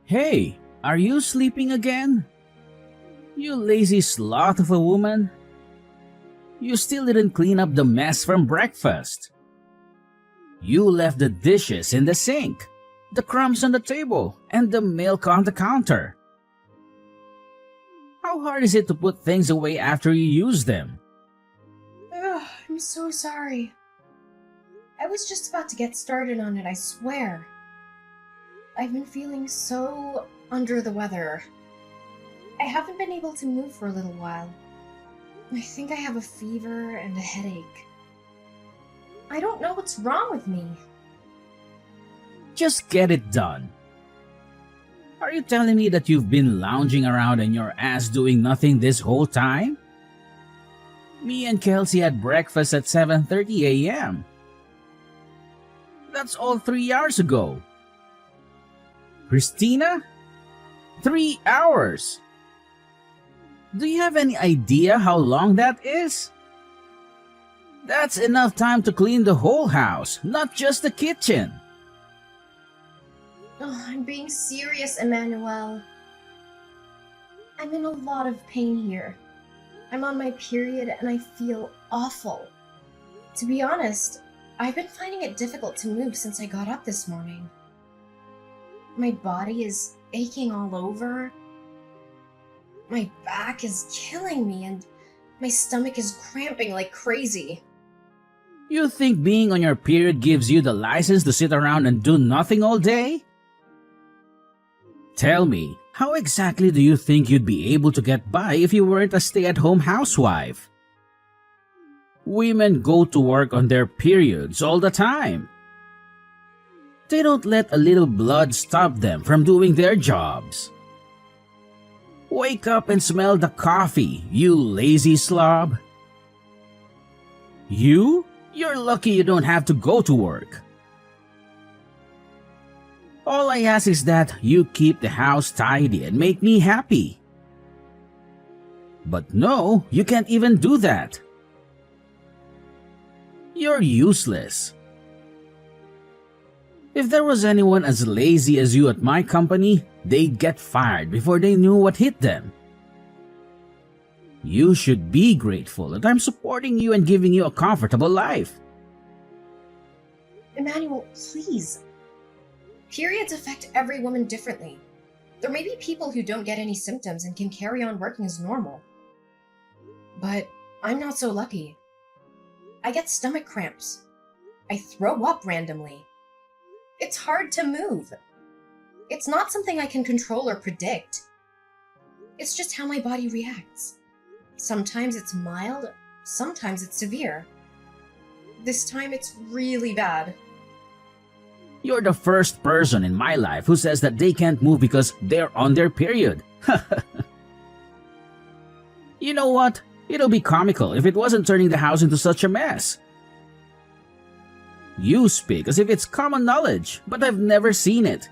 Hey, are you sleeping again? You lazy sloth of a woman. You still didn't clean up the mess from breakfast. You left the dishes in the sink, the crumbs on the table, and the milk on the counter. How hard is it to put things away after you use them? Ugh, I'm so sorry. I was just about to get started on it, I swear. I've been feeling so under the weather. I haven't been able to move for a little while. I think I have a fever and a headache. I don't know what's wrong with me. Just get it done. Are you telling me that you've been lounging around on your ass doing nothing this whole time? Me and Kelsey had breakfast at 7:30 a.m. That's all 3 hours ago. Christina? 3 hours! Do you have any idea how long that is? That's enough time to clean the whole house, not just the kitchen. Oh, I'm being serious, Emmanuel. I'm in a lot of pain here. I'm on my period and I feel awful. To be honest, I've been finding it difficult to move since I got up this morning. My body is aching all over. My back is killing me and my stomach is cramping like crazy. You think being on your period gives you the license to sit around and do nothing all day? Tell me, how exactly do you think you'd be able to get by if you weren't a stay-at-home housewife? Women go to work on their periods all the time. They don't let a little blood stop them from doing their jobs. Wake up and smell the coffee, you lazy slob. You're lucky you don't have to go to work. All I ask is that you keep the house tidy and make me happy. But no, you can't even do that. You're useless. If there was anyone as lazy as you at my company, they'd get fired before they knew what hit them. You should be grateful that I'm supporting you and giving you a comfortable life. Emmanuel, please. Periods affect every woman differently. There may be people who don't get any symptoms and can carry on working as normal. But I'm not so lucky. I get stomach cramps. I throw up randomly. It's hard to move. It's not something I can control or predict. It's just how my body reacts. Sometimes it's mild, sometimes it's severe. This time it's really bad. You're the first person in my life who says that they can't move because they're on their period. You know what? It'll be comical if it wasn't turning the house into such a mess. You speak as if it's common knowledge, but I've never seen it.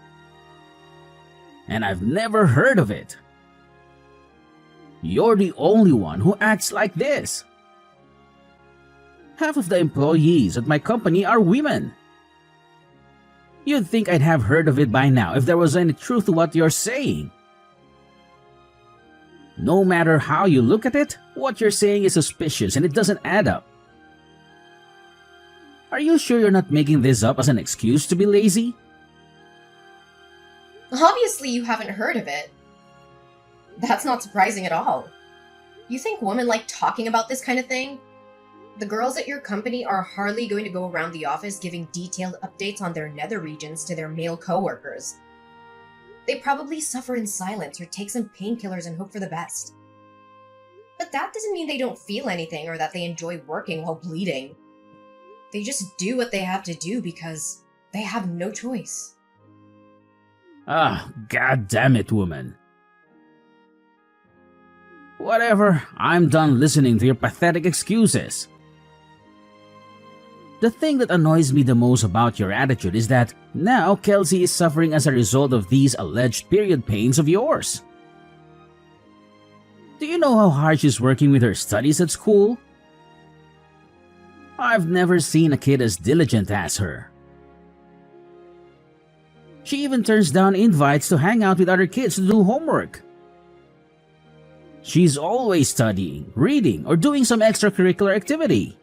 And I've never heard of it. You're the only one who acts like this. Half of the employees at my company are women. You'd think I'd have heard of it by now if there was any truth to what you're saying. No matter how you look at it, what you're saying is suspicious and it doesn't add up. Are you sure you're not making this up as an excuse to be lazy? Obviously you haven't heard of it. That's not surprising at all. You think women like talking about this kind of thing? The girls at your company are hardly going to go around the office giving detailed updates on their nether regions to their male coworkers. They probably suffer in silence or take some painkillers and hope for the best. But that doesn't mean they don't feel anything or that they enjoy working while bleeding. They just do what they have to do because they have no choice. Ah, god damn it, woman. Whatever, I'm done listening to your pathetic excuses. The thing that annoys me the most about your attitude is that now Kelsey is suffering as a result of these alleged period pains of yours. Do you know how hard she's working with her studies at school? I've never seen a kid as diligent as her. She even turns down invites to hang out with other kids to do homework. She's always studying, reading, or doing some extracurricular activity.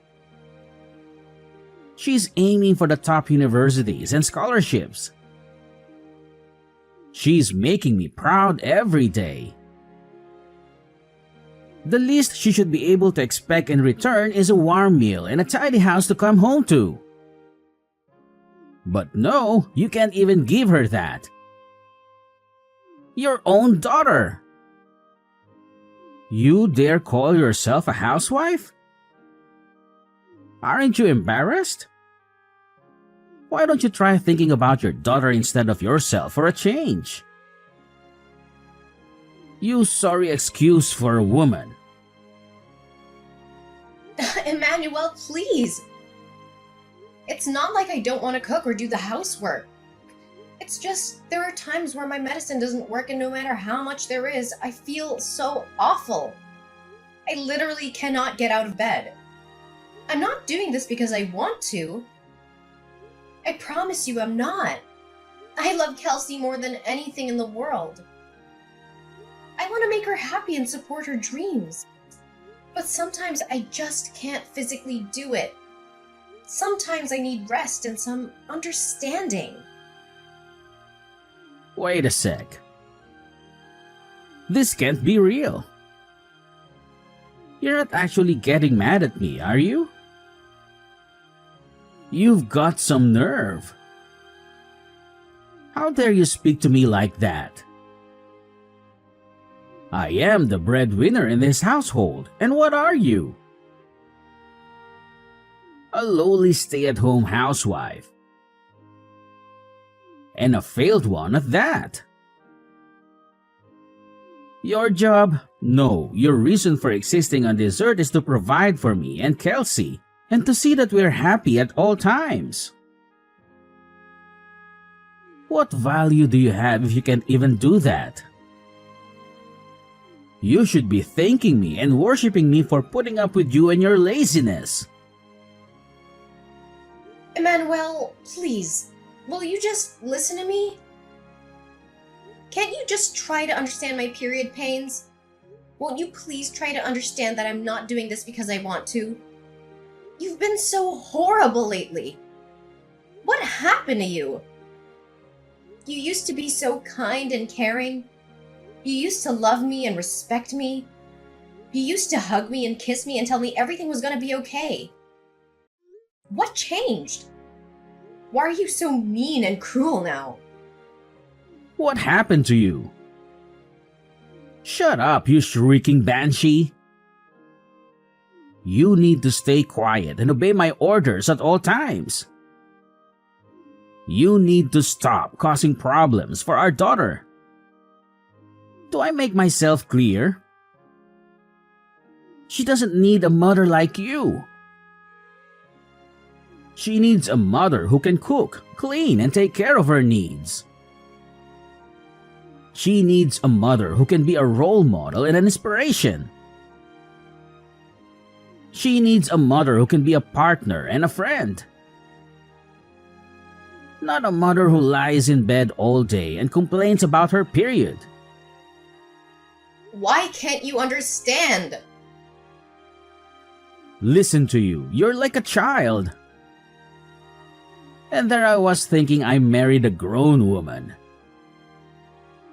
She's aiming for the top universities and scholarships. She's making me proud every day. The least she should be able to expect in return is a warm meal and a tidy house to come home to. But no, you can't even give her that. Your own daughter. You dare call yourself a housewife? Aren't you embarrassed? Why don't you try thinking about your daughter instead of yourself for a change? You sorry excuse for a woman. Emmanuel, please! It's not like I don't want to cook or do the housework. It's just there are times where my medicine doesn't work, and no matter how much there is, I feel so awful. I literally cannot get out of bed. I'm not doing this because I want to. I promise you I'm not. I love Kelsey more than anything in the world. I want to make her happy and support her dreams. But sometimes I just can't physically do it. Sometimes I need rest and some understanding. Wait a sec. This can't be real. You're not actually getting mad at me, are you? You've got some nerve. How dare you speak to me like that? I am the breadwinner in this household, and what are you? A lowly stay-at-home housewife. And a failed one at that. Your job? No, your reason for existing on this earth is to provide for me and Kelsey, and to see that we're happy at all times. What value do you have if you can't even do that? You should be thanking me and worshiping me for putting up with you and your laziness. Emmanuel, please, will you just listen to me? Can't you just try to understand my period pains? Won't you please try to understand that I'm not doing this because I want to? You've been so horrible lately. What happened to you? You used to be so kind and caring. You used to love me and respect me. You used to hug me and kiss me and tell me everything was gonna be okay. What changed? Why are you so mean and cruel now? What happened to you? Shut up, you shrieking banshee. You need to stay quiet and obey my orders at all times. You need to stop causing problems for our daughter. Do I make myself clear? She doesn't need a mother like you. She needs a mother who can cook, clean, and take care of her needs. She needs a mother who can be a role model and an inspiration. She needs a mother who can be a partner and a friend. Not a mother who lies in bed all day and complains about her period. Why can't you understand? Listen to you, you're like a child. And there I was thinking I married a grown woman.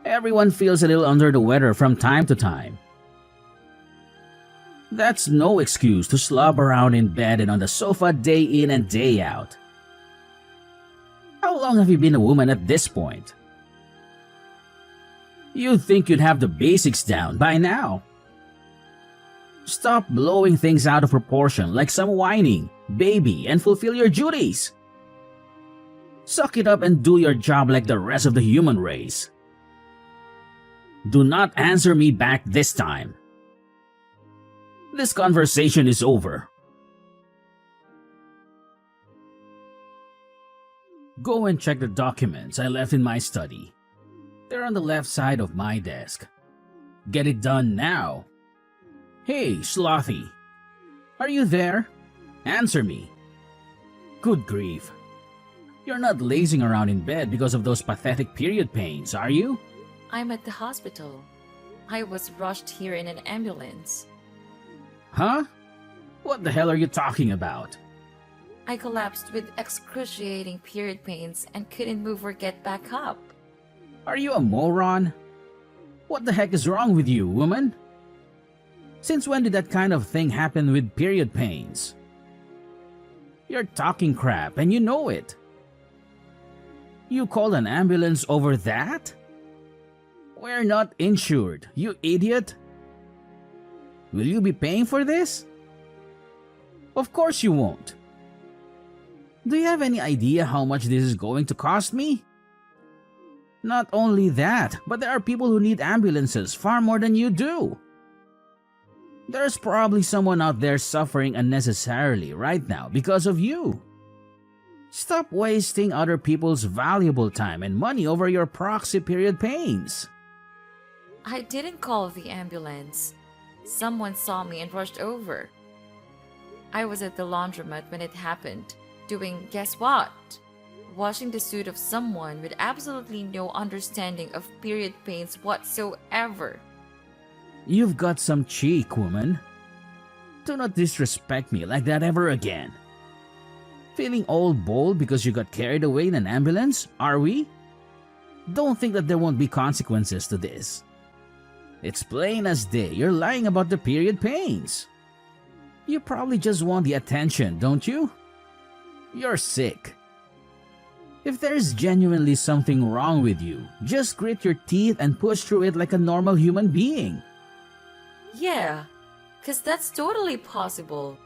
Everyone feels a little under the weather from time to time. That's no excuse to slob around in bed and on the sofa day in and day out. How long have you been a woman at this point? You'd think you'd have the basics down by now. Stop blowing things out of proportion like some whining baby and fulfill your duties. Suck it up and do your job like the rest of the human race. Do not answer me back this time. This conversation is over. Go and check the documents I left in my study. They're on the left side of my desk. Get it done now. Hey, Slothy. Are you there? Answer me. Good grief. You're not lazing around in bed because of those pathetic period pains, are you? I'm at the hospital. I was rushed here in an ambulance. Huh? What the hell are you talking about? I collapsed with excruciating period pains and couldn't move or get back up. Are you a moron? What the heck is wrong with you, woman? Since when did that kind of thing happen with period pains? You're talking crap and you know it. You called an ambulance over that? We're not insured, you idiot. Will you be paying for this? Of course you won't. Do you have any idea how much this is going to cost me? Not only that, but there are people who need ambulances far more than you do. There's probably someone out there suffering unnecessarily right now because of you. Stop wasting other people's valuable time and money over your proxy period pains. I didn't call the ambulance. Someone saw me and rushed over. I was at the laundromat when it happened, doing guess what? Washing the suit of someone with absolutely no understanding of period pains whatsoever. You've got some cheek, woman. Do not disrespect me like that ever again. Feeling all bold because you got carried away in an ambulance, are we? Don't think that there won't be consequences to this. It's plain as day you're lying about the period pains. You probably just want the attention, don't you? You're sick. If there's genuinely something wrong with you, just grit your teeth and push through it like a normal human being. Yeah, 'cause that's totally possible.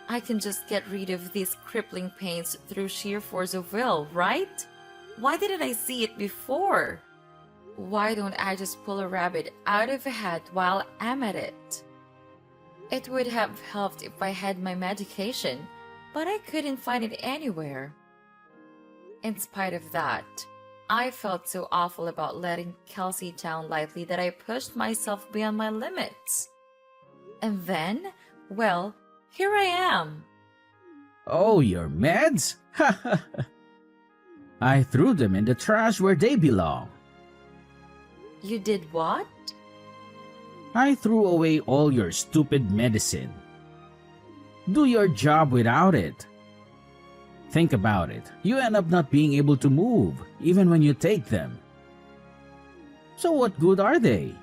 I can just get rid of these crippling pains through sheer force of will, right? Why didn't I see it before? Why don't I just pull a rabbit out of a hat while I'm at it? It would have helped if I had my medication, but I couldn't find it anywhere. In spite of that, I felt so awful about letting Kelsey down lightly that I pushed myself beyond my limits. And then, well, here I am. Oh, your meds? I threw them in the trash where they belong. You did what? I threw away all your stupid medicine. Do your job without it. Think about it. You end up not being able to move, even when you take them. So what good are they?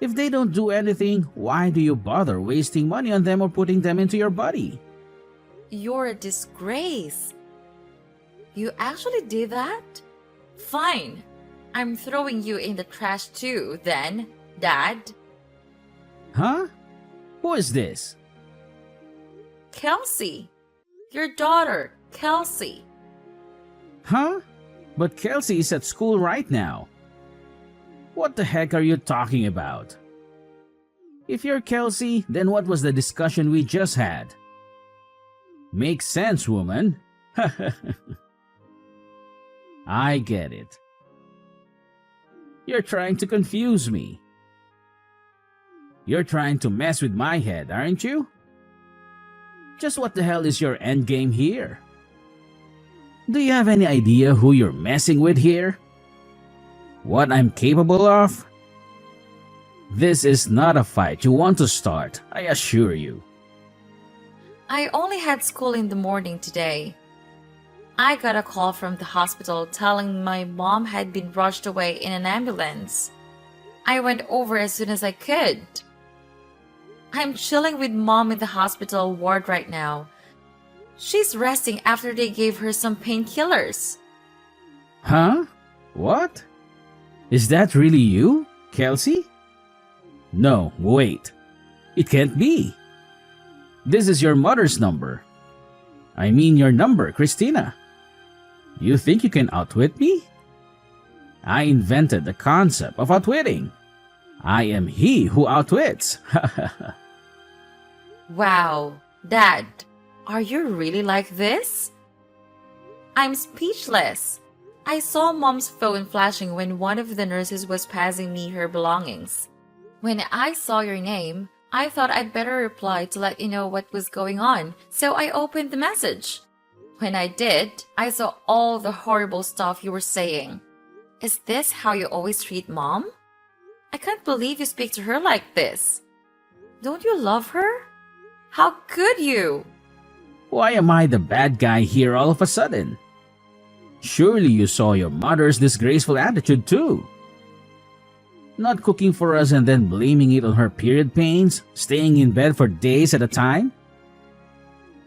If they don't do anything, why do you bother wasting money on them or putting them into your body? You're a disgrace. You actually did that? Fine. I'm throwing you in the trash too, then, Dad. Huh? Who is this? Kelsey. Your daughter, Kelsey. Huh? But Kelsey is at school right now. What the heck are you talking about? If you're Kelsey, then what was the discussion we just had? Makes sense, woman. I get it. You're trying to confuse me. You're trying to mess with my head, aren't you? Just what the hell is your endgame here? Do you have any idea who you're messing with here? What I'm capable of? This is not a fight you want to start, I assure you. I only had school in the morning today. I got a call from the hospital telling my mom had been rushed away in an ambulance. I went over as soon as I could. I'm chilling with Mom in the hospital ward right now. She's resting after they gave her some painkillers. Huh? What? Is that really you, Kelsey? No, wait. It can't be. This is your mother's number. I mean your number, Christina. You think you can outwit me? I invented the concept of outwitting. I am he who outwits. Wow, Dad, are you really like this? I'm speechless. I saw Mom's phone flashing when one of the nurses was passing me her belongings. When I saw your name, I thought I'd better reply to let you know what was going on, so I opened the message. When I did, I saw all the horrible stuff you were saying. Is this how you always treat Mom? I can't believe you speak to her like this. Don't you love her? How could you? Why am I the bad guy here all of a sudden? Surely you saw your mother's disgraceful attitude too. Not cooking for us and then blaming it on her period pains, staying in bed for days at a time?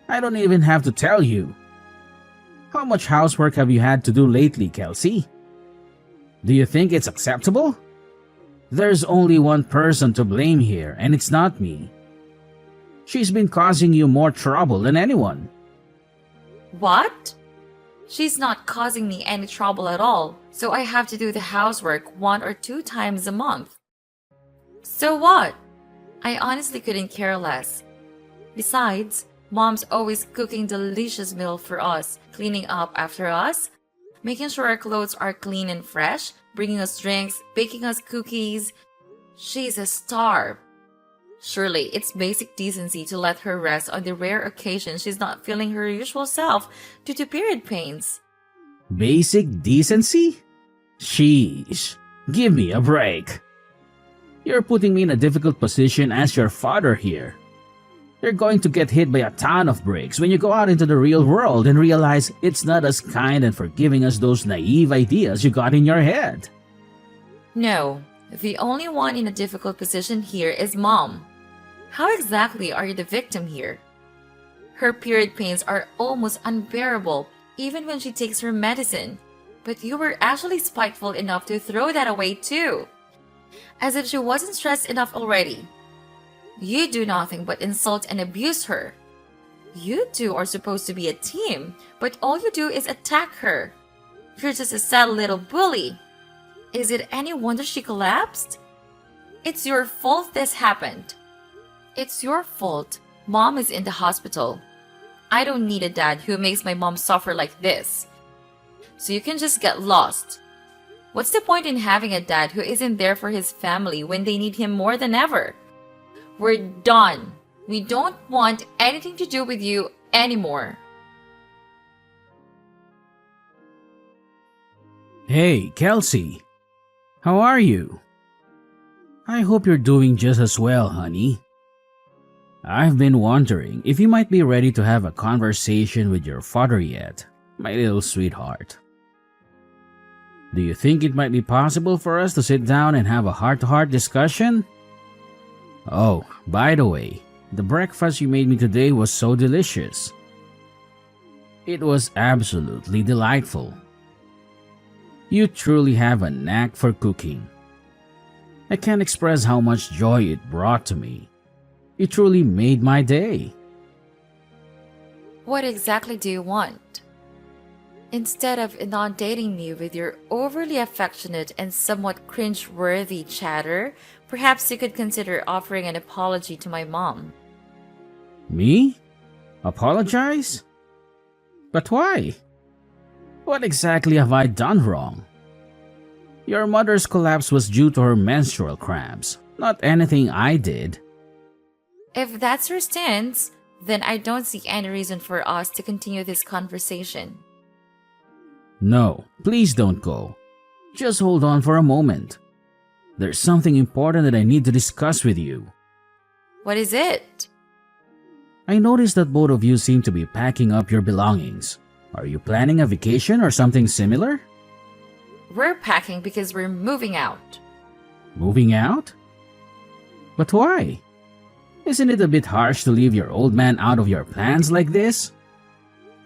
I don't even have to tell you. How much housework have you had to do lately, Kelsey? Do you think it's acceptable? There's only one person to blame here, and it's not me. She's been causing you more trouble than anyone. What? She's not causing me any trouble at all, so I have to do the housework 1 or 2 times a month. So what? I honestly couldn't care less. Besides, Mom's always cooking delicious meal for us, cleaning up after us, making sure our clothes are clean and fresh, bringing us drinks, baking us cookies. She's a star. Surely it's basic decency to let her rest on the rare occasion she's not feeling her usual self due to period pains. Basic decency? Sheesh. Give me a break. You're putting me in a difficult position as your father here. You're going to get hit by a ton of bricks when you go out into the real world and realize it's not as kind and forgiving as those naive ideas you got in your head. No, the only one in a difficult position here is Mom. How exactly are you the victim here? Her period pains are almost unbearable even when she takes her medicine, but you were actually spiteful enough to throw that away too. As if she wasn't stressed enough already. You do nothing but insult and abuse her. You two are supposed to be a team, but all you do is attack her. You're just a sad little bully. Is it any wonder she collapsed? It's your fault this happened. It's your fault. Mom is in the hospital. I don't need a dad who makes my mom suffer like this. So you can just get lost. What's the point in having a dad who isn't there for his family when they need him more than ever? We're done. We don't want anything to do with you anymore. Hey, Kelsey. How are you? I hope you're doing just as well, honey. I've been wondering if you might be ready to have a conversation with your father yet, my little sweetheart. Do you think it might be possible for us to sit down and have a heart-to-heart discussion? Oh, by the way, the breakfast you made me today was so delicious. It was absolutely delightful. You truly have a knack for cooking. I can't express how much joy it brought to me. You truly made my day. What exactly do you want? Instead of inundating me with your overly affectionate and somewhat cringe-worthy chatter, perhaps you could consider offering an apology to my mom. Me? Apologize? But why? What exactly have I done wrong? Your mother's collapse was due to her menstrual cramps, not anything I did. If that's your stance, then I don't see any reason for us to continue this conversation. No, please don't go. Just hold on for a moment. There's something important that I need to discuss with you. What is it? I noticed that both of you seem to be packing up your belongings. Are you planning a vacation or something similar? We're packing because we're moving out. Moving out? But why? Isn't it a bit harsh to leave your old man out of your plans like this?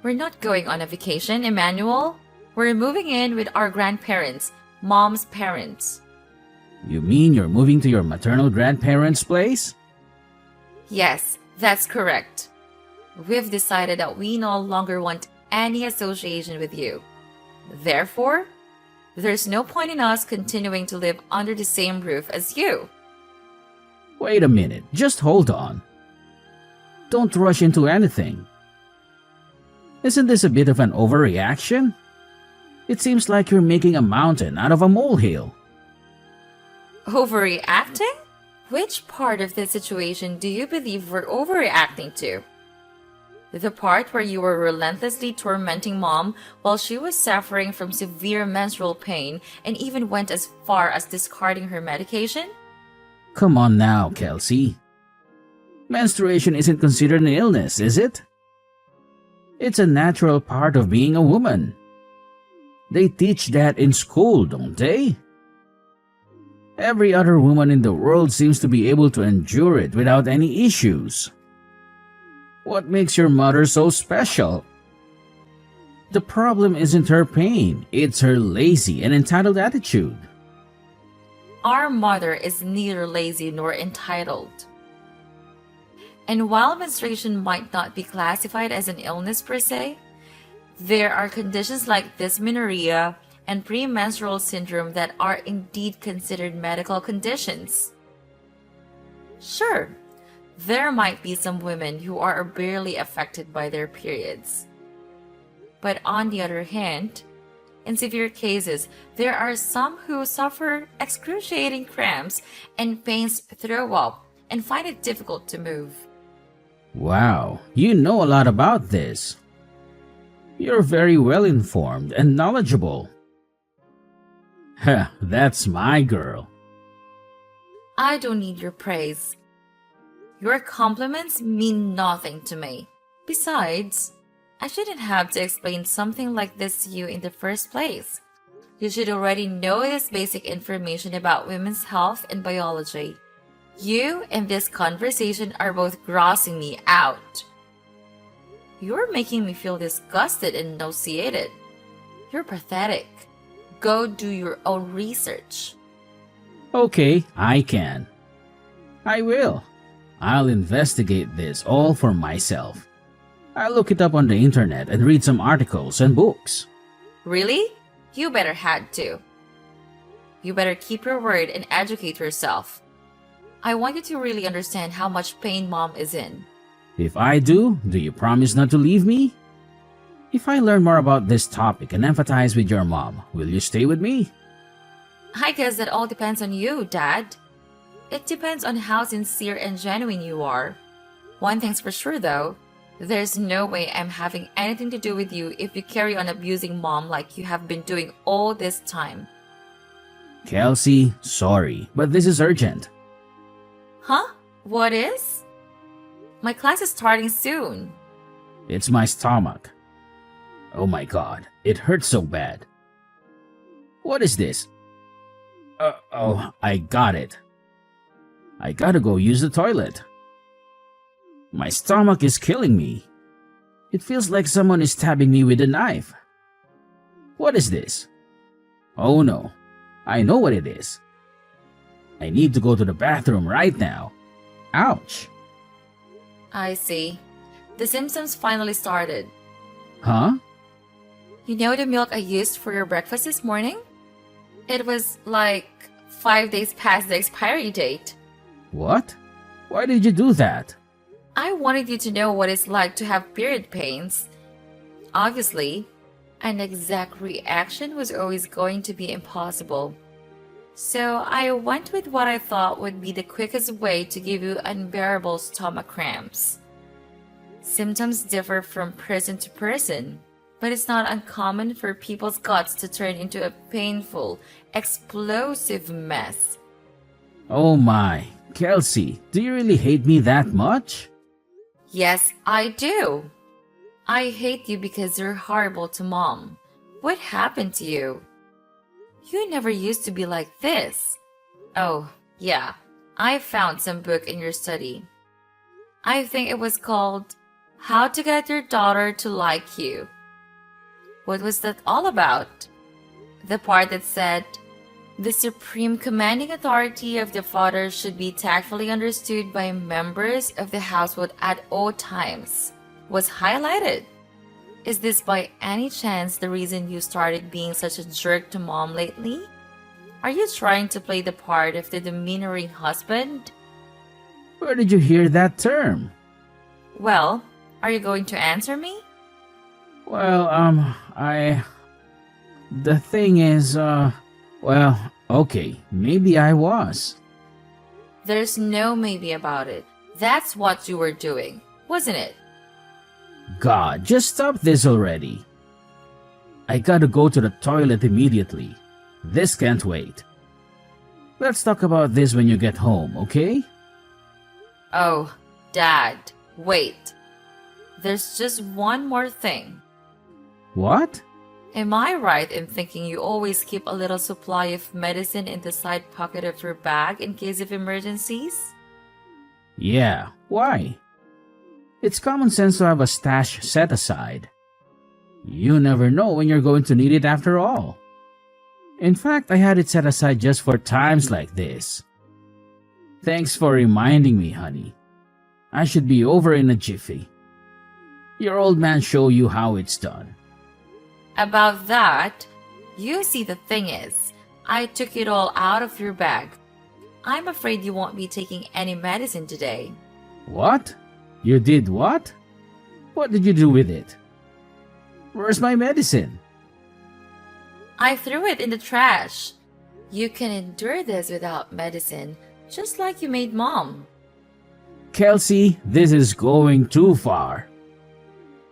We're not going on a vacation, Emmanuel. We're moving in with our grandparents, Mom's parents. You mean you're moving to your maternal grandparents' place? Yes, that's correct. We've decided that we no longer want any association with you. Therefore, there's no point in us continuing to live under the same roof as you. Wait a minute, just hold on. Don't rush into anything. Isn't this a bit of an overreaction? It seems like you're making a mountain out of a molehill. The part where you were relentlessly tormenting mom while she was suffering from severe menstrual pain and even went as far as discarding her medication? Come on now, Kelsey. Menstruation isn't considered an illness, is it? It's a natural part of being a woman. They teach that in school, don't they? Every other woman in the world seems to be able to endure it without any issues. What makes your mother so special? The problem isn't her pain, it's her lazy and entitled attitude. Our mother is neither lazy nor entitled. And while menstruation might not be classified as an illness per se, there are conditions like dysmenorrhea and premenstrual syndrome that are indeed considered medical conditions. Sure, there might be some women who are barely affected by their periods. But on the other hand, in severe cases, there are some who suffer excruciating cramps and pains, throw up, and find it difficult to move. Wow, you know a lot about this. You're very well informed and knowledgeable. Heh, that's my girl. I don't need your praise. Your compliments mean nothing to me. Besides, I shouldn't have to explain something like this to you in the first place. You should already know this basic information about women's health and biology. You and this conversation are both grossing me out. You're making me feel disgusted and nauseated. You're pathetic. Go do your own research. Okay, I can. I will. I'll investigate this all for myself. I'll look it up on the internet and read some articles and books. Really? You better had to. You better keep your word and educate yourself. I want you to really understand how much pain mom is in. If I do you promise not to leave me? If I learn more about this topic and empathize with your mom, will you stay with me? I guess that all depends on you, Dad. It depends on how sincere and genuine you are. One thing's for sure though, there's no way I'm having anything to do with you if you carry on abusing mom like you have been doing all this time. Kelsey, sorry, but this is urgent. Huh? What is? My class is starting soon. It's my stomach. Oh my god, it hurts so bad. What is this? Oh, I got it. I gotta go use the toilet. My stomach is killing me. It feels like someone is stabbing me with a knife. What is this? Oh no, I know what it is. I need to go to the bathroom right now. Ouch. I see. The symptoms finally started. Huh? You know the milk I used for your breakfast this morning? It was like 5 days past the expiry date. What? Why did you do that? I wanted you to know what it's like to have period pains. Obviously, an exact reaction was always going to be impossible. So I went with what I thought would be the quickest way to give you unbearable stomach cramps. Symptoms differ from person to person, but it's not uncommon for people's guts to turn into a painful, explosive mess. Oh my, Kelsey, do you really hate me that much? Yes, I do. I hate you because you're horrible to mom. What happened to you? You never used to be like this. Oh, yeah. I found some book in your study. I think it was called How to Get Your Daughter to Like You. What was that all about? The part that said, the supreme commanding authority of the father should be tactfully understood by members of the household at all times, was highlighted. Is this by any chance the reason you started being such a jerk to mom lately? Are you trying to play the part of the demeanoring husband? Where did you hear that term? Well, are you going to answer me? Well, the thing is, well, okay, maybe I was. There's no maybe about it. That's what you were doing, wasn't it? God, just stop this already. I gotta go to the toilet immediately. This can't wait. Let's talk about this when you get home, okay? Oh, Dad, wait. There's just one more thing. What? Am I right in thinking you always keep a little supply of medicine in the side pocket of your bag in case of emergencies? Yeah, why? It's common sense to have a stash set aside. You never know when you're going to need it after all. In fact, I had it set aside just for times like this. Thanks for reminding me, honey. I should be over in a jiffy. Your old man show you how it's done. About that, you see, the thing is, I took it all out of your bag. I'm afraid you won't be taking any medicine today. What? You did what? What did you do with it? Where's my medicine? I threw it in the trash. You can endure this without medicine, just like you made Mom. Kelsey, this is going too far.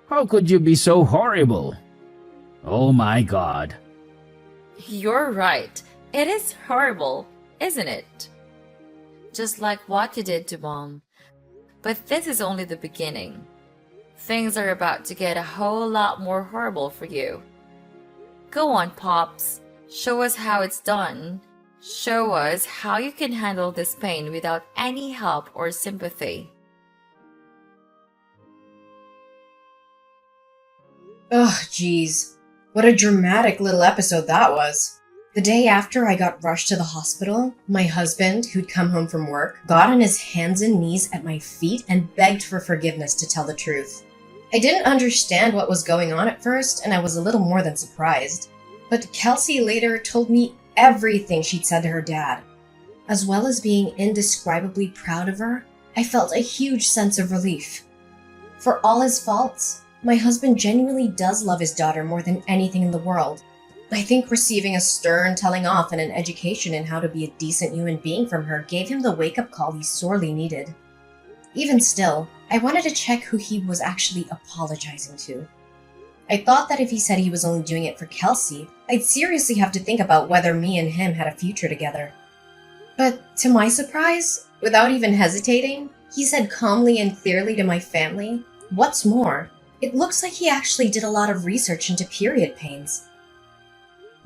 How could you be so horrible? Oh my God. You're right. It is horrible, isn't it? Just like what you did to Mom. But this is only the beginning. Things are about to get a whole lot more horrible for you. Go on, Pops. Show us how it's done. Show us how you can handle this pain without any help or sympathy. Ugh, geez. What a dramatic little episode that was. The day after I got rushed to the hospital, my husband, who'd come home from work, got on his hands and knees at my feet and begged for forgiveness, to tell the truth. I didn't understand what was going on at first, and I was a little more than surprised. But Kelsey later told me everything she'd said to her dad. As well as being indescribably proud of her, I felt a huge sense of relief. For all his faults, my husband genuinely does love his daughter more than anything in the world. I think receiving a stern telling off and an education in how to be a decent human being from her gave him the wake-up call he sorely needed. Even still, I wanted to check who he was actually apologizing to. I thought that if he said he was only doing it for Kelsey, I'd seriously have to think about whether me and him had a future together. But to my surprise, without even hesitating, he said calmly and clearly to my family, "What's more, it looks like he actually did a lot of research into period pains."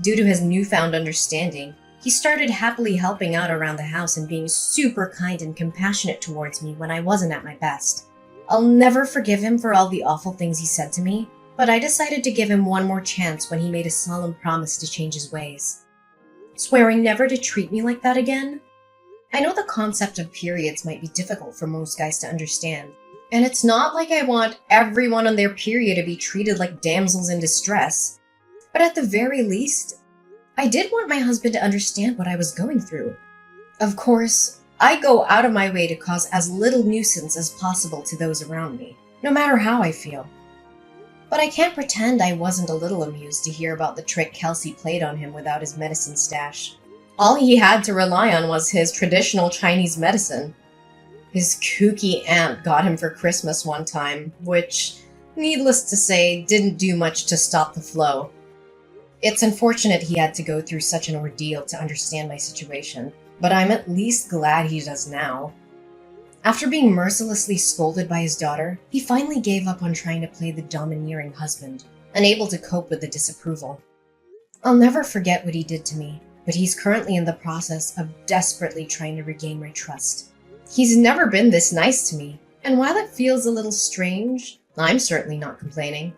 Due to his newfound understanding, he started happily helping out around the house and being super kind and compassionate towards me when I wasn't at my best. I'll never forgive him for all the awful things he said to me, but I decided to give him one more chance when he made a solemn promise to change his ways. Swearing never to treat me like that again? I know the concept of periods might be difficult for most guys to understand, and it's not like I want everyone on their period to be treated like damsels in distress. But at the very least, I did want my husband to understand what I was going through. Of course, I go out of my way to cause as little nuisance as possible to those around me, no matter how I feel. But I can't pretend I wasn't a little amused to hear about the trick Kelsey played on him without his medicine stash. All he had to rely on was his traditional Chinese medicine. His kooky aunt got him for Christmas one time, which, needless to say, didn't do much to stop the flow. It's unfortunate he had to go through such an ordeal to understand my situation, but I'm at least glad he does now. After being mercilessly scolded by his daughter, he finally gave up on trying to play the domineering husband, unable to cope with the disapproval. I'll never forget what he did to me, but he's currently in the process of desperately trying to regain my trust. He's never been this nice to me, and while it feels a little strange, I'm certainly not complaining.